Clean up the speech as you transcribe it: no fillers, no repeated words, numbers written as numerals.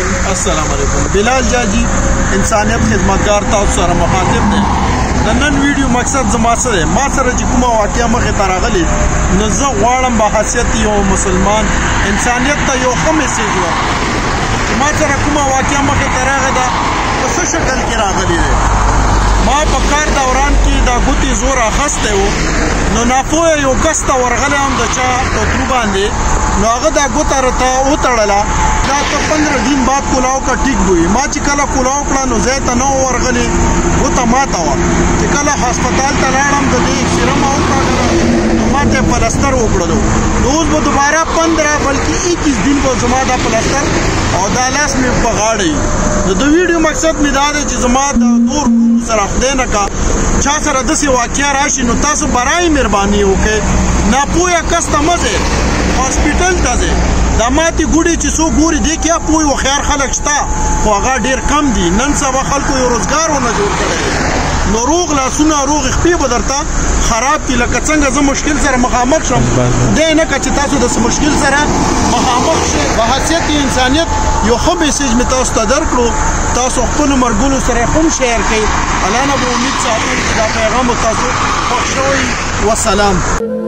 الرحیم. السلام علیکم. بلال جاجی انسانیت خدمتګار تاسو سره مخاطب دی. د نن ویډیو مقصد زما څه دی؟ ما سره چې کومه واقعه مخې ته راغلې نو زه غواړم په حیثیت یو مسلمان انسانیت ته یو ښه میسیج ورکړم. ما سره کومه واقعه مخې ته راغله ده په څه شکل کې راغلی دی. ما په کار دوران کې دا ګوتې زور اخیستی و نو ناپوهه یو کس ته ورغلی هم د چا په ترو باندې نو هغه دا ګوته راته وتړله. دا ته 15 دن بعد کلاو کا ټیک بوي. ما چې کله کلاو کړه نو ځای ته نه ورغلی ګوته ماته وه. چې کله هسپتال ته لاړم د دې ایکسره ما وکړله نو ما ته پلستر وکړلو. نو اوس به دوباره 15 بلکې 21 دن به زما دا پلستر او دا لاس مې په غاړه وي. نو د ویډیو مقصد مې دا دی چې زما د نور سره خدای نه کا چا سره داسې واقعه راشي نو تاسو برای مهرباني وکړئ ناپوهه کس ته مه ځئ، هاسپیټل ته ځئ. دا ماتې ګوډې چې څوک ګوري دې کې پوه هوښیار خلک شته خو هغه ډېر کم دي. نن سبا خلکو یو روزګار ونه جوړ کړی دی نو روغ لاسونه روغ خپې به درته خراب کړي. لکه څنګه زه مشکل سره مخامخ شم دی نه که چې تاسو د مشکل سره مخامخ شئ. په حیثیت انسانیت یو ښه میسیج مې تاسو ته درکړو. تاسو خپلو ملګرو سره هم شیر کړئ. الله نه به امید ساتم چې دا پیغام تاسو خوښ شوی. وسلام.